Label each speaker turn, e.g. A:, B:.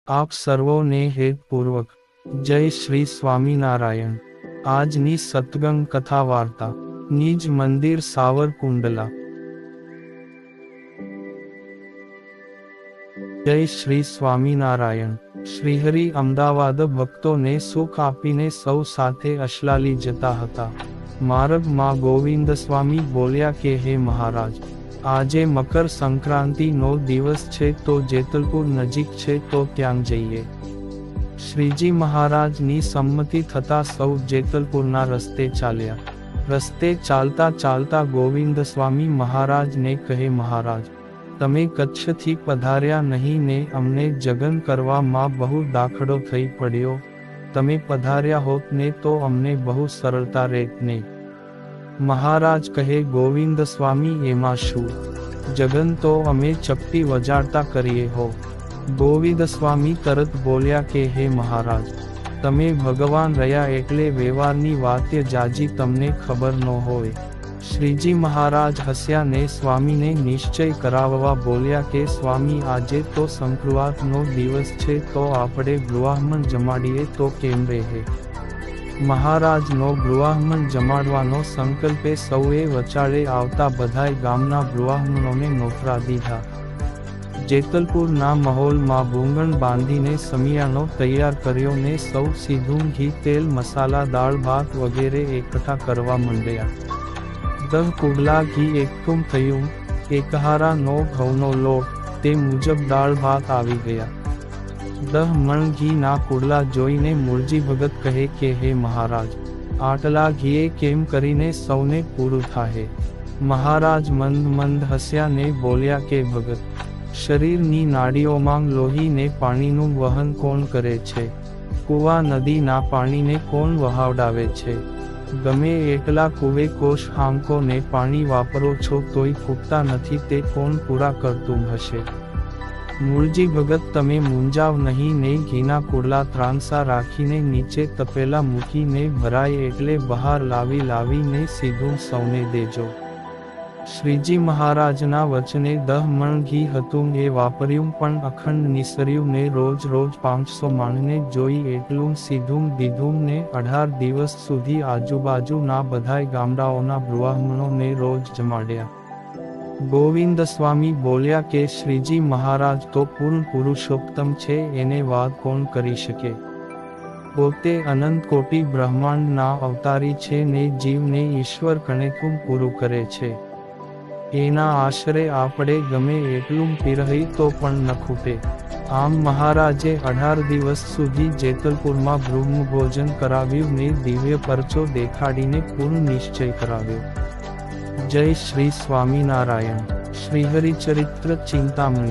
A: આપ સર્વોને હેતપૂર્વક જય શ્રી સ્વામિનારાયણ। આજની સત્સંગ કથા વાર્તા નિજ મંદિર સાવરકુંડલા। જય શ્રી સ્વામિનારાયણ। શ્રીહરિ અમદાવાદ ભક્તોને સુખ આપીને સૌ સાથે અશલાલી જતા હતા। માર્ગમાં ગોવિંદ સ્વામી બોલ્યા કે હે મહારાજ, આજે મકર સંક્રાંતિનો દિવસ છે તો જેતલપુર નજીક છે તો ત્યાં જઈએ। શ્રીજી મહારાજની સંમતિ થતાં સૌ જેતલપુરના રસ્તે ચાલ્યા। રસ્તે ચાલતા ચાલતા ગોવિંદ સ્વામી મહારાજને કહે, મહારાજ, તમે કચ્છથી પધાર્યા નહીં ને અમને જગન કરવામાં બહુ દાખલો થઈ પડ્યો। તમે પધાર્યા હોત ને તો અમને બહુ સરળતા રહેત ને। મહારાજ કહે, ગોવિંદ સ્વામી, એમાં શું, જગન તો અમે ચપટી વજાડતા કરીએ હો। ગોવિંદ સ્વામી તરત બોલ્યા કે હે મહારાજ, તમે ભગવાન રહ્યા એટલે વ્યવહારની વાતે જાજી તમને ખબર ન હોય। શ્રીજી મહારાજ હસ્યા ને સ્વામીને નિશ્ચય કરાવવા બોલ્યા કે સ્વામી, આજે તો સંક્રાંતનો દિવસ છે તો આપણે બ્રાહ્મણ જમાડીએ તો કેમ રહે। મહારાજનો બ્રાહ્મણ જમાડવાનો સંકલ્પે સૌએ વચાળે આવતા બધાય ગામના બ્રાહ્મણોને નોતરા દીધા। જેતલપુરના મહોલમાં ભૂંગણ બાંધીને સમિયાનો તૈયાર કર્યો ને સૌ સીધું ઘી, તેલ, મસાલા, દાળ ભાત વગેરે એકઠા કરવા માંડ્યા। 10 કુડલા ઘી એકઠું થયું, 1 હારાનો ઘઉંનો લોટ, તે મુજબ દાળ ભાત આવી ગયા। 10 મણ ઘીના કુડલા જોઈને મૂળજી ભગત કહે કે હે મહારાજ, આટલા ઘીએ કેમ કરીને સૌને પૂરું થાહે। મહારાજ મંદ મંદ હસ્યા ને બોલ્યા કે ભગત, શરીરની નાડીઓમાં લોહીને પાણીનું વહન કોણ કરે છે? કૂવા નદીના પાણીને કોણ વહાવડાવે છે? ગમે એટલા કુવે કોષ હાંકો ને પાણી વાપરો છો તોય ખૂટતા નથી, તે કોણ પૂરા કરતું હશે? મૂળજી ભગત, તમે મૂંઝાવ નહીં ને ઘીના કુડલા ત્રાંસા રાખીને નીચે તપેલા મૂકીને ભરાય એટલે બહાર લાવીને સીધું સૌને દેજો। શ્રીજી મહારાજના વચને 10 મણ ઘી હતું એ વાપર્યું પણ અખંડ નિસર્યું ને રોજ 500 માણને જોઈ એટલું સીધું દીધું ને 18 દિવસ સુધી આજુબાજુના બધાય ગામડાઓના બ્રાહ્મણોને રોજ જમાડ્યા। ગોવિંદ સ્વામી બોલ્યા કે શ્રીજી મહારાજ તો પૂર્ણ પુરુષોત્તમ છે, એને વાત કોણ કરી શકે? પોતે અનંત કોટી બ્રહ્માંડના અવતારી છે ને જીવને ઈશ્વર કણેકું પૂરું કરે છે। એના આશરે આપણે ગમે એટલું પીરહી તો પણ ન ખૂટે। આમ મહારાજે 18 દિવસ સુધી જેતલપુરમાં બ્રહ્મ ભોજન કરાવ્યું ને દિવ્ય પરચો દેખાડીને પૂર્ણ નિશ્ચય કરાવ્યો। જય શ્રી સ્વામિનારાયણ। શ્રીહરિચરિત્ર ચિંતામણી।